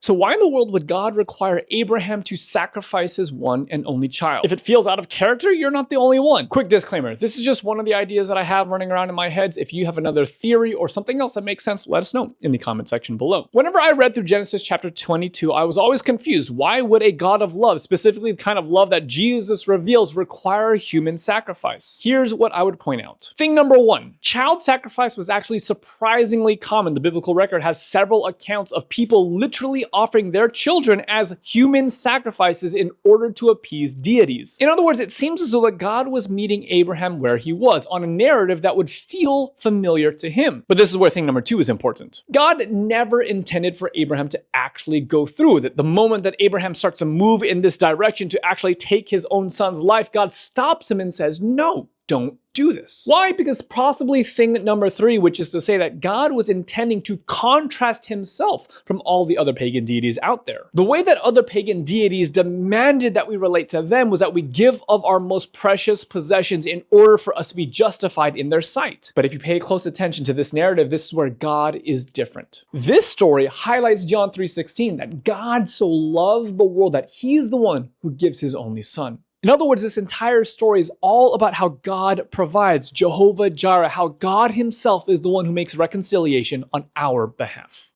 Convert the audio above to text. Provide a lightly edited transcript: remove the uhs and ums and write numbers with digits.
So why in the world would God require Abraham to sacrifice his one and only child? If it feels out of character, you're not the only one. Quick disclaimer, this is just one of the ideas that I have running around in my head. If you have another theory or something else that makes sense, let us know in the comment section below. Whenever I read through Genesis chapter 22, I was always confused. Why would a God of love, specifically the kind of love that Jesus reveals, require human sacrifice? Here's what I would point out. Thing number one, child sacrifice was actually surprisingly common. The biblical record has several accounts of people literally offering their children as human sacrifices in order to appease deities. In other words, it seems as though that God was meeting Abraham where he was, on a narrative that would feel familiar to him. But this is where thing number two is important. God never intended for Abraham to actually go through with it. The moment that Abraham starts to move in this direction to actually take his own son's life, God stops him and says, no, don't do this. Why? Because possibly thing number three, which is to say that God was intending to contrast himself from all the other pagan deities out there. The way that other pagan deities demanded that we relate to them was that we give of our most precious possessions in order for us to be justified in their sight. But if you pay close attention to this narrative, this is where God is different. This story highlights John 3:16, that God so loved the world that he's the one who gives his only son. In other words, this entire story is all about how God provides, Jehovah Jireh, how God himself is the one who makes reconciliation on our behalf.